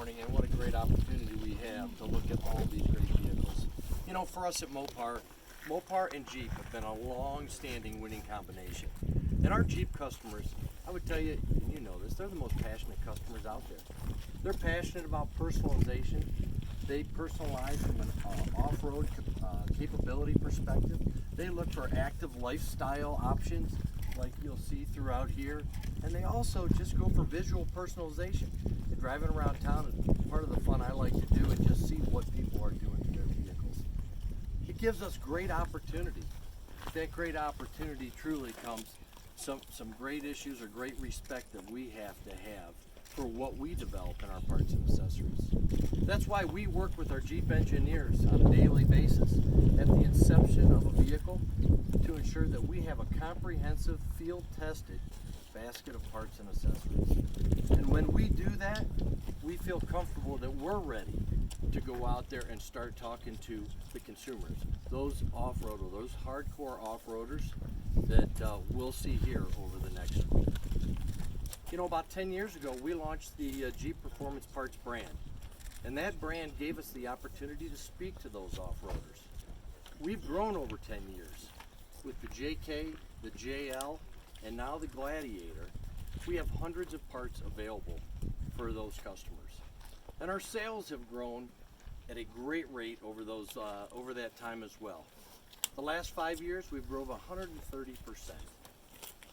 morning, and what a great opportunity we have to look at all these great vehicles. You know, for us at Mopar and Jeep have been a long-standing winning combination. And our Jeep customers, I would tell you, and you know this, they're the most passionate customers out there. They're passionate about personalization. They personalize from an off-road capability perspective. They look for active lifestyle options like you'll see throughout here. And they also just go for visual personalization. And driving around town is part of the fun I like to do and just see what people are doing to their vehicles. It gives us great opportunity. That great opportunity truly comes some great issues or great respect that we have to have for what we develop in our parts and accessories. That's why we work with our Jeep engineers on a daily basis at the inception of a vehicle to ensure that we have a comprehensive, field-tested basket of parts and accessories. And when we do that, we feel comfortable that we're ready to go out there and start talking to the consumers, those off-road or those hardcore off-roaders that we'll see here over the next week. You know, about 10 years ago, we launched the Jeep Performance Parts brand, and that brand gave us the opportunity to speak to those off-roaders. We've grown over 10 years with the JK, the JL, and now the Gladiator. We have hundreds of parts available for those customers. And our sales have grown at a great rate over that time as well. The last 5 years, we've grown 130%.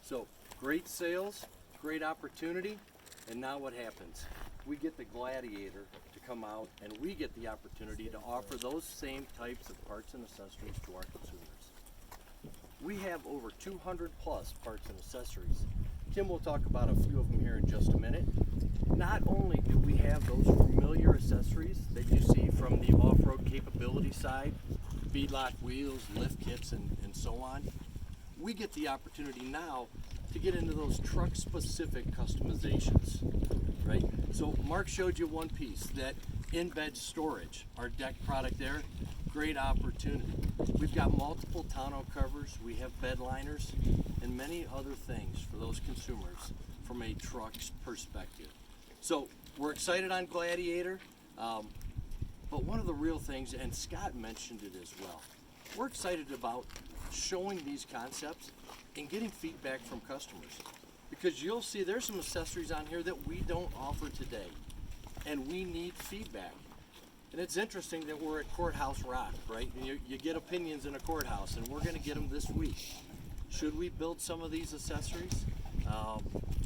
So great sales, great opportunity, and now what happens? We get the Gladiator to come out and we get the opportunity to offer those same types of parts and accessories to our consumers. We have over 200 plus parts and accessories. Kim will talk about a few of them here in just a minute. Not only do we have those familiar accessories that you see from the off-road capability side, beadlock wheels, lift kits, and so on, we get the opportunity now to get into those truck-specific customizations, right? So Mark showed you one piece, that in-bed storage, our deck product there, great opportunity. We've got multiple tonneau covers, we have bed liners, and many other things for those consumers from a truck's perspective. So we're excited on Gladiator, but one of the real things, and Scott mentioned it as well, we're excited about showing these concepts and getting feedback from customers. Because you'll see there's some accessories on here that we don't offer today, and we need feedback. And it's interesting that we're at Courthouse Rock, right? You get opinions in a courthouse, and we're gonna get them this week. Should we build some of these accessories?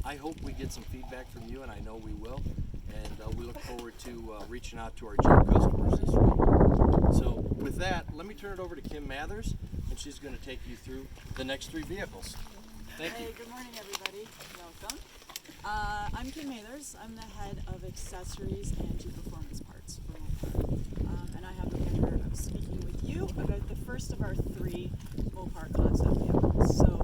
I hope we get some feedback from you, and I know we will. And we look forward to reaching out to our Jeep customers this week. So with that, let me turn it over to Kim Mathers, and she's going to take you through the next three vehicles. Thank you. Hey, good morning, everybody. Welcome. I'm Kim Mathers. I'm the head of accessories and Jeep Performance Parts for Mopar. And I have the pleasure of speaking with you about the first of our three Mopar concept vehicles. So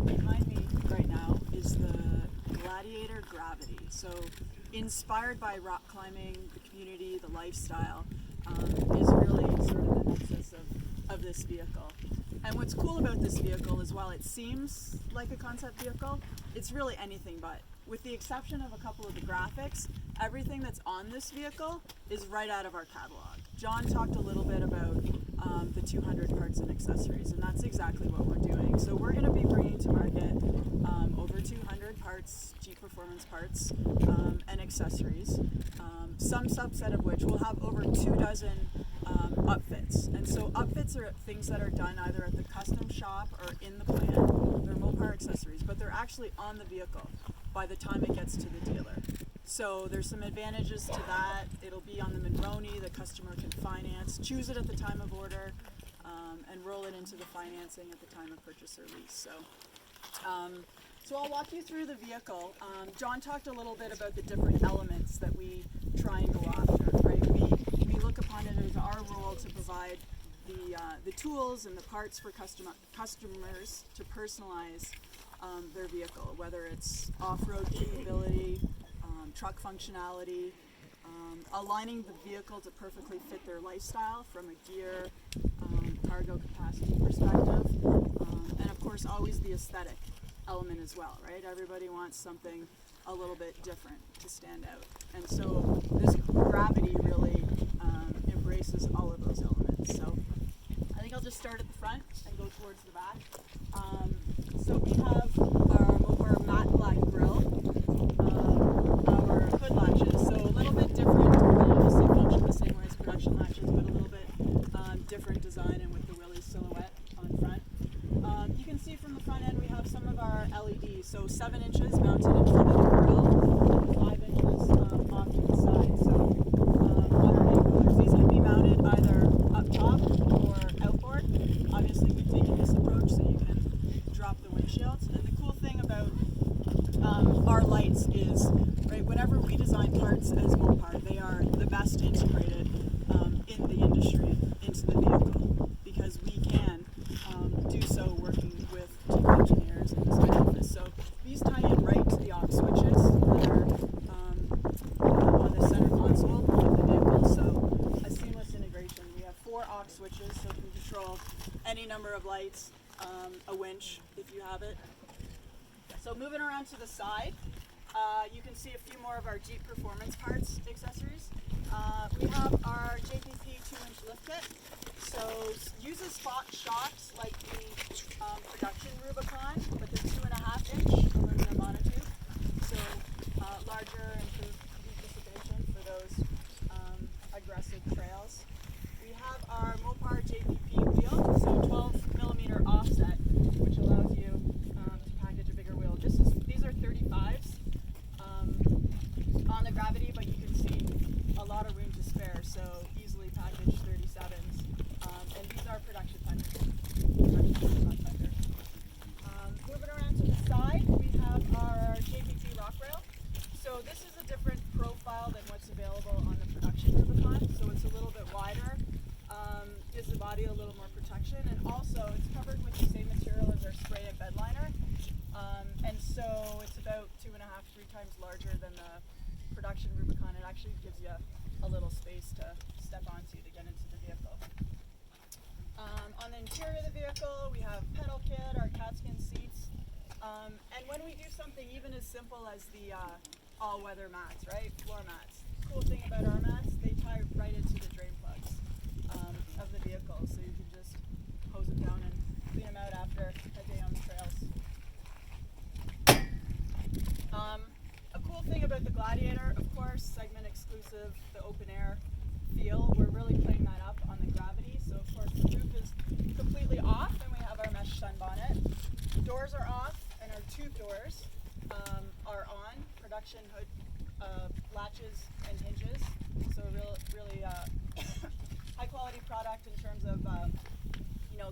behind me right now is the Gladiator Gravity. So inspired by rock climbing, the community, the lifestyle, is really sort of the nexus of this vehicle. And what's cool about this vehicle is while it seems like a concept vehicle, it's really anything but. With the exception of a couple of the graphics, everything that's on this vehicle is right out of our catalog. John talked a little bit about the 200 parts and accessories, and that's exactly what we're doing. So we're going to be bringing to market over 200 parts, Jeep Performance parts, and accessories. Some subset of which will have over 24 upfits. And so upfits are things that are done either at the custom shop or in the plant. They're Mopar accessories, but they're actually on the vehicle by the time it gets to the dealer. So there's some advantages to that. It'll be on the Monroney, the customer can finance, choose it at the time of order, and roll it into the financing at the time of purchase or lease. So I'll walk you through the vehicle. John talked a little bit about the different elements that we try and go after, right? We look upon it as our role to provide the tools and the parts for customers to personalize their vehicle, whether it's off-road capability, truck functionality, aligning the vehicle to perfectly fit their lifestyle from a gear, cargo capacity perspective, and of course always the aesthetic element as well, right? Everybody wants something a little bit different to stand out. And so those elements. So I think I'll just start at the front and go towards the back. So we have our Mopar matte black grille, our hood latches, so a little bit different, obviously function the same way as production latches, but a little bit different design and with the Willie silhouette on front. You can see from the front end we have some of our LEDs, so 7 inches mounted in front of the grille, 5 inches off to the side. So on our anglers, these can be mounted either up top or outboard. Obviously we've taken this approach so you can drop the windshield. And the cool thing about our lights is, right, whenever we design parts as Mopar, they are the best integrated in the industry into the vehicle, because we can do so working with team engineers in this office. So these tie in right to the aux switches that are on the center console of the vehicle. So a seamless integration. We have 4 aux switches, so you can control any number of lights, a winch if you have it. So moving around to the side, you can see a few more of our Jeep performance parts accessories. We have our JPP 2-inch lift kit. So uses spot shocks like the production Rubicon, but they're 2.5-inch aluminum monotube. So larger and improved heat dissipation for those aggressive trails. We have our Mopar JPP wheel, so 12mm offset, which allows you to package a bigger wheel. These are 35s on the Gravity, but you can see a lot of room to spare, so easily package 37s. And these are production fenders. Moving around to the side, we have our JPP rock rail. So this is a different profile than what's available on the production Rubicon. So it's a little bit wider, gives the body a little more protection, and also it's covered with the same material as our spray and bed liner. And so it's about 2.5, 3 times larger than the production Rubicon. It actually gives you a little space to step onto to get into the vehicle. On the interior of the vehicle, we have pedal kit, our cat skin seats, and when we do something even as simple as the all-weather mats, right, floor mats. Cool thing about our mats, they tie right into the drain plugs of the vehicle, so you can just hose them down and clean them out after a day on the trails. A cool thing about the Gladiator, of course, segment exclusive, the open air feel, we're really playing that up on the Gravity. So of course the roof is completely off and we have our mesh sunbonnet. Doors are off and our tube doors are on. Production hood latches and hinges. So really high quality product in terms of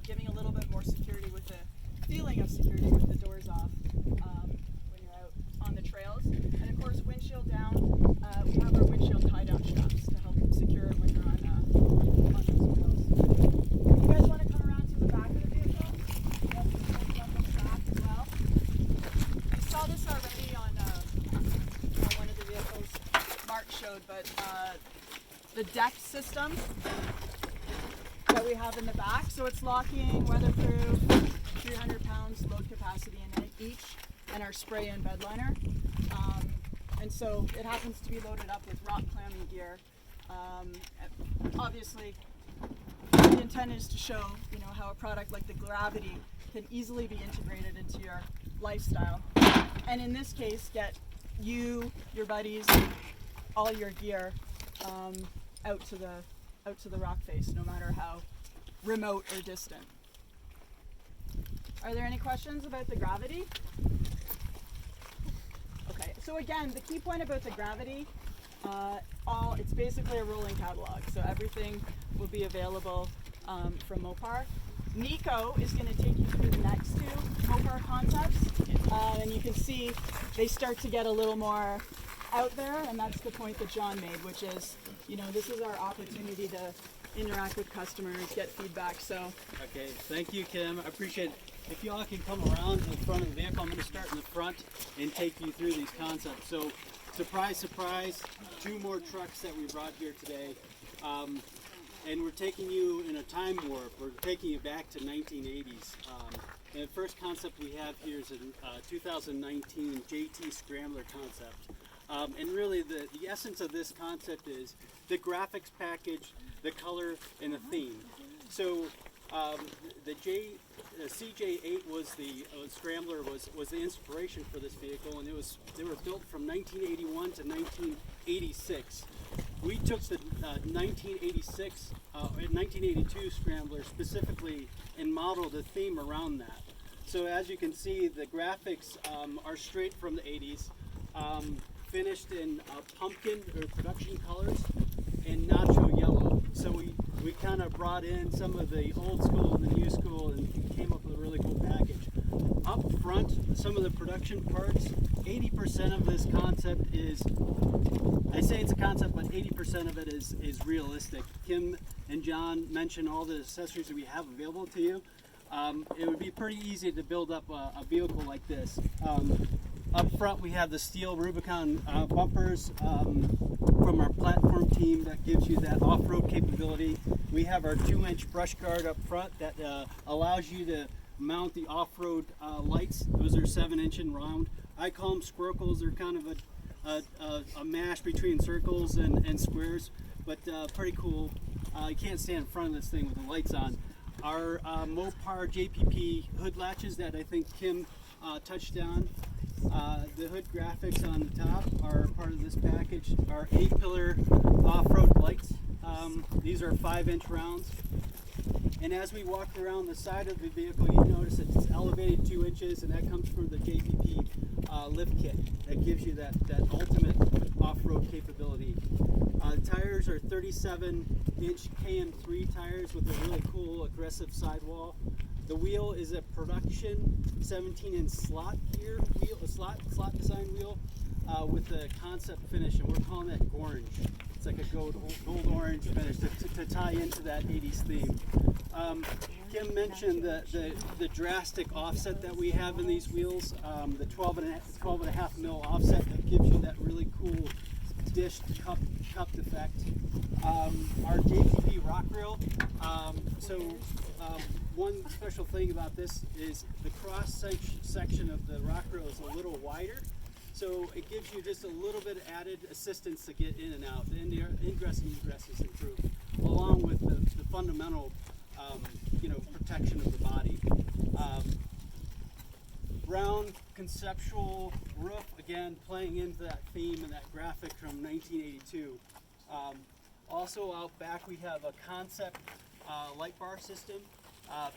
giving a little bit more security with the feeling of security with the doors off when you're out on the trails. And of course windshield down, we have our windshield tie down straps to help secure it when you're on those trails. You guys want to come around to the back of the vehicle? Yep, we'll jump on the back as well. You saw this already on one of the vehicles Mark showed, but the deck system that we have in the back. So it's locking, weatherproof, 300 pounds load capacity in each, and our spray and bed liner. And so it happens to be loaded up with rock clamming gear. Obviously, the intent is to show, how a product like the Gravity can easily be integrated into your lifestyle. And in this case, get you, your buddies, all your gear out to the rock face, no matter how remote or distant. Are there any questions about the Gravity? Okay, so again, the key point about the Gravity, it's basically a rolling catalog, so everything will be available from Mopar. Nico is going to take you through the next 2 Mopar concepts, and you can see they start to get a little more out there, and that's the point that John made, which is, this is our opportunity to interact with customers, get feedback. So okay, thank you, Kim. I appreciate it. If y'all can come around to the front of the vehicle, I'm going to start in the front and take you through these concepts. So, surprise, surprise, 2 more trucks that we brought here today. And we're taking you in a time warp. We're taking you back to 1980s. And the first concept we have here is a 2019 JT Scrambler concept. And really the essence of this concept is the graphics package, the color, and the theme. So the CJ8 was the Scrambler was the inspiration for this vehicle, and they were built from 1981 to 1986. We took the 1982 Scrambler specifically and modeled a theme around that. So as you can see, the graphics are straight from the 80s, finished in pumpkin or production colors and nacho yellow. So we kind of brought in some of the old school and the new school and came up with a really cool package. Up front, some of the production parts, 80% of this concept is, I say it's a concept, but 80% of it is realistic. Kim and John mentioned all the accessories that we have available to you. It would be pretty easy to build up a vehicle like this. Up front we have the steel Rubicon bumpers from our platform team that gives you that off-road capability. We have our 2-inch brush guard up front that allows you to mount the off-road lights. Those are 7-inch and round. I call them squircles. They're kind of a mash between circles and squares, but pretty cool. You can't stand in front of this thing with the lights on. Our Mopar JPP hood latches that I think Kim touched on. The hood graphics on the top are part of this package. Our 8-pillar off-road lights. These are 5-inch rounds. And as we walk around the side of the vehicle, you notice that it's elevated 2 inches, and that comes from the JPP lift kit. That gives you that ultimate off-road capability. Tires are 37-inch KM3 tires with a really cool aggressive sidewall. The wheel is a production 17-inch slot gear wheel, a slot design wheel with a concept finish, and we're calling that orange. It's like a gold orange finish to tie into that 80s theme. Kim mentioned the drastic offset that we have in these wheels, the 12.5 mil offset that gives you that really cool dished cupped effect. Our JPP rock rail. One special thing about this is the cross section of the rock rail is a little wider, so it gives you just a little bit of added assistance to get in and out. The ingress and egress is improved, along with the fundamental protection of the body. Brown conceptual roof, again playing into that theme and that graphic from 1982. Also out back we have a concept light bar system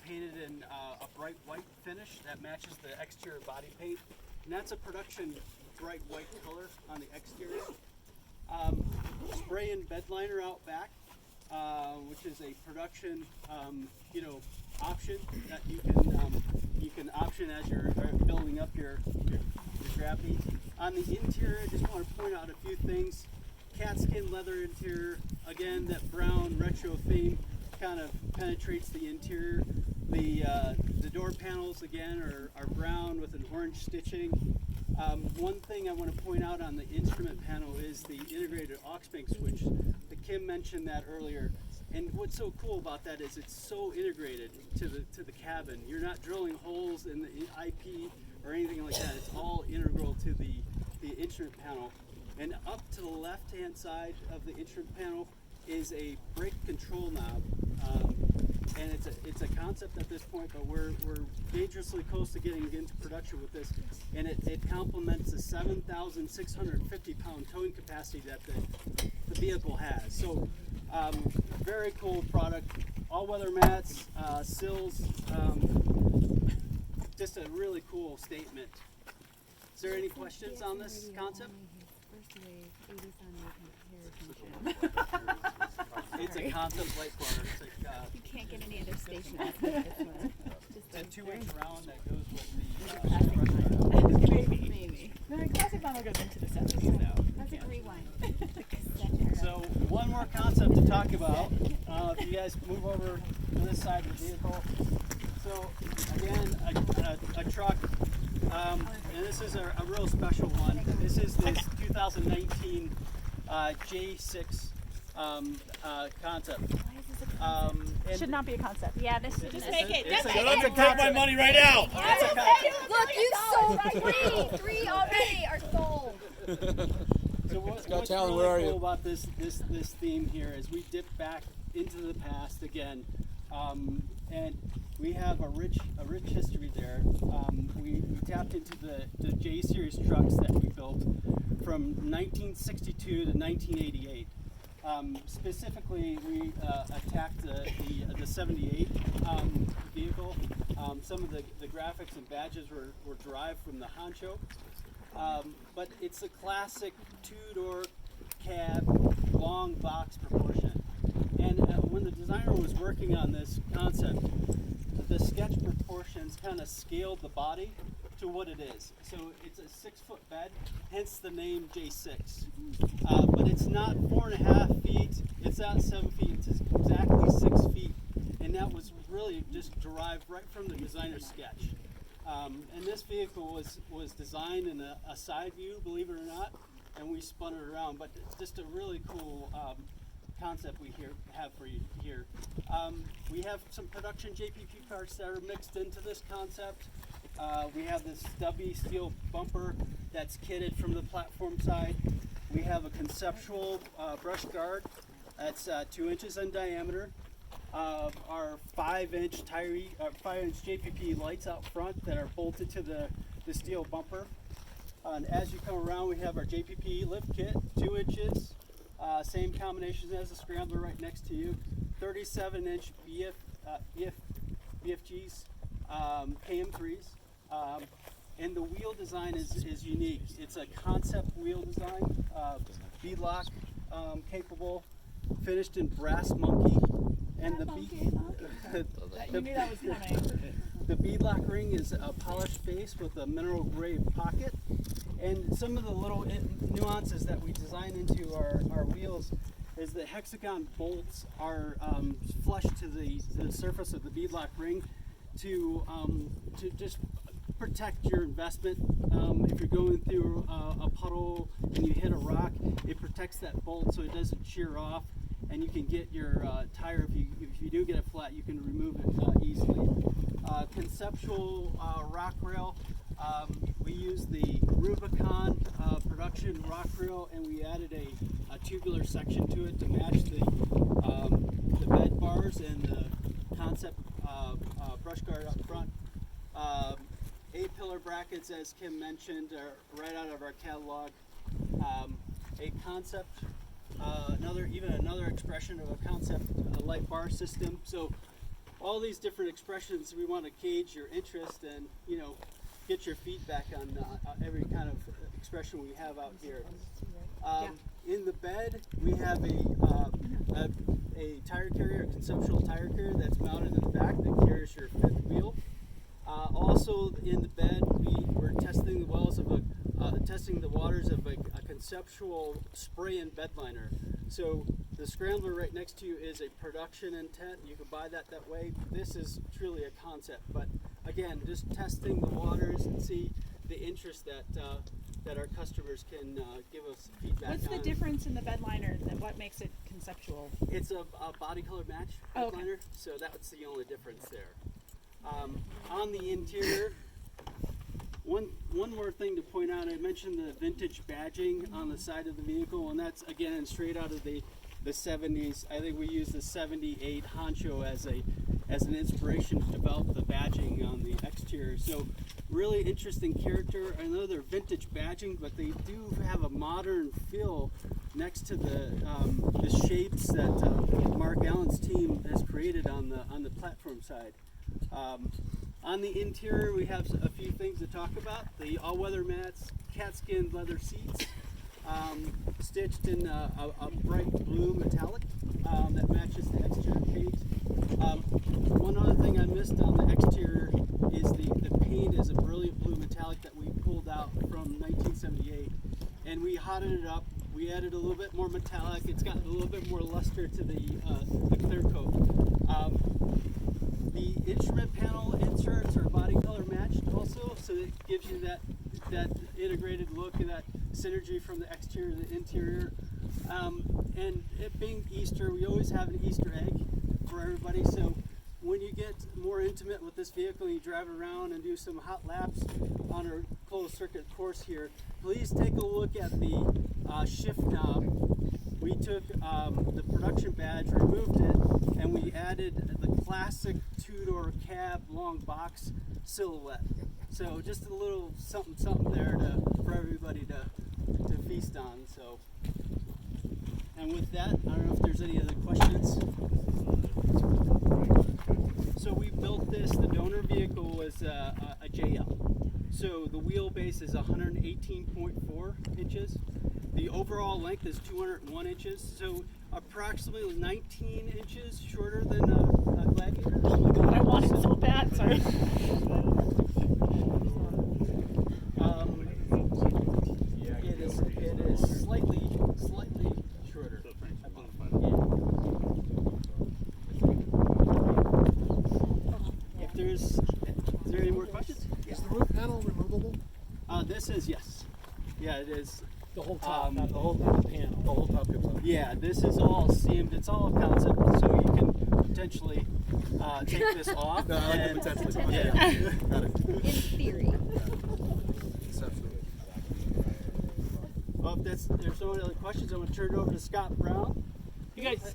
painted in a bright white finish that matches the exterior body paint, and that's a production bright white color on the exterior. Spray and bed liner out back, which is a production option that you can option as you're building up your gravity. On the interior, I just want to point out a few things. Cat skin leather interior, again that brown retro theme kind of penetrates the interior. The door panels again are brown with an orange stitching. One thing I want to point out on the instrument panel is the integrated aux bank switch. Kim mentioned that earlier. And what's so cool about that is it's so integrated to the cabin. You're not drilling holes in the IP or anything like that. It's all integral to the instrument panel. And up to the left-hand side of the instrument panel is a brake control knob. And it's a concept at this point, but we're dangerously close to getting into production with this. And it complements the 7,650-pound towing capacity that the vehicle has. So very cool product. All-weather mats, sills, just a really cool statement. Is there any questions on this concept? It's a concept light bar. You can't get any other station. It's a 2-inch round that goes with the Maybe. No, the classic model goes into the 70s though. That's a rewind. So one more concept to talk about. If you guys move over to this side of the vehicle. So again, a truck. And this is a real special one. This is this 2019 J6 concept. It should not be a concept. Yeah, this should Just be. make it. Just It's make a- it. Take my money right now. Look, you sold three. 3 already are sold. So what's Talon, really where are cool you? about this theme here is we dip back into the past again, and we have a rich history there. We tapped into the J Series trucks that we built from 1962 to 1988. Specifically, we attacked the 78 vehicle. Some of the graphics and badges were derived from the Honcho. But it's a classic two-door cab, long box proportion. And when the designer was working on this concept, the sketch proportions kind of scaled the body to what it is. So it's a 6-foot bed, hence the name J6. But it's not 4.5 feet, it's not 7 feet, it's exactly 6 feet. And that was really just derived right from the designer's sketch. And this vehicle was designed in a side view, believe it or not, and we spun it around. But it's just a really cool concept we have for you here. We have some production JPP parts that are mixed into this concept. We have this stubby steel bumper that's kitted from the platform side. We have a conceptual brush guard that's 2 inches in diameter. Our 5-inch JPP lights out front that are bolted to the steel bumper. And as you come around, we have our JPP lift kit, 2 inches, same combination as the Scrambler right next to you. 37-inch BFGs, KM3s. And the wheel design is unique. It's a concept wheel design, beadlock capable, finished in brass monkey. And the You knew that was coming. the beadlock ring is a polished base with a mineral gray pocket. And some of the little nuances that we design into our wheels is the hexagon bolts are flush to the surface of the beadlock ring to just protect your investment. If you're going through a puddle and you hit a rock, it protects that bolt so it doesn't shear off, and you can get your tire, if you do get it flat, you can remove it easily. Conceptual rock rail, we use the Rubicon production rock rail, and we added a tubular section to it to match the bed bars and the concept brush guard up front. 8-pillar brackets, as Kim mentioned, are right out of our catalog. A concept, another expression of a concept, a light bar system. So all these different expressions, we want to gauge your interest and get your feedback on every kind of expression we have out here. In the bed, we have a tire carrier, a conceptual tire carrier that's mounted in the back that carries your fifth wheel. Also in the bed, we're testing the waters of a conceptual spray and bed liner. So the Scrambler right next to you is a production intent. You can buy that way. This is truly a concept, but again, just testing the waters and see the interest that our customers can give us feedback on. What's the difference in the bed liner and what makes it conceptual? It's a body color match bed okay. liner, so that's the only difference there. On the interior, one more thing to point out, I mentioned the vintage badging on the side of the vehicle, and that's again straight out of the 70s. I think we used the 78 Honcho as an inspiration to develop the badging on the exterior. So really interesting character. I know they're vintage badging, but they do have a modern feel next to the shapes that Mark Allen's team has created on the platform side. On the interior, we have a few things to talk about. The all-weather mats, cat-skin leather seats, stitched in a bright blue metallic that matches the exterior paint. One other thing I missed on the exterior is the paint is a brilliant blue metallic that we pulled out from 1978, and we hotted it up. We added a little bit more metallic. It's got a little bit more luster to the clear coat. The instrument panel inserts are body color matched also, so it gives you that integrated look and that synergy from the exterior to the interior. And it being Easter, we always have an Easter egg for everybody. So when you get more intimate with this vehicle and you drive around and do some hot laps on our closed circuit course here, please take a look at the shift knob. We took the production badge, removed it, and we added the classic two-door cab long box silhouette. So just a little something there for everybody to feast on. So, and with that, I don't know if there's any other questions. So we built this. The donor vehicle was a JL. So the wheelbase is 118.4 inches. The overall length is 201 inches. So approximately 19 inches shorter than a Gladiator. Oh my god, I want it so bad. Sorry. It is slightly shorter. I believe. Yeah. Is there any more questions? Is the roof panel removable? This is, yes. Yeah, it is. The whole top, The whole panel. The whole top comes off. Yeah, this is all seamed. It's all concept, so you can potentially take this off. No, I like the potentially. Yeah. Got it. In theory. Conceptually. Well, if there's no other questions, I'm going to turn it over to Scott Brown. You guys.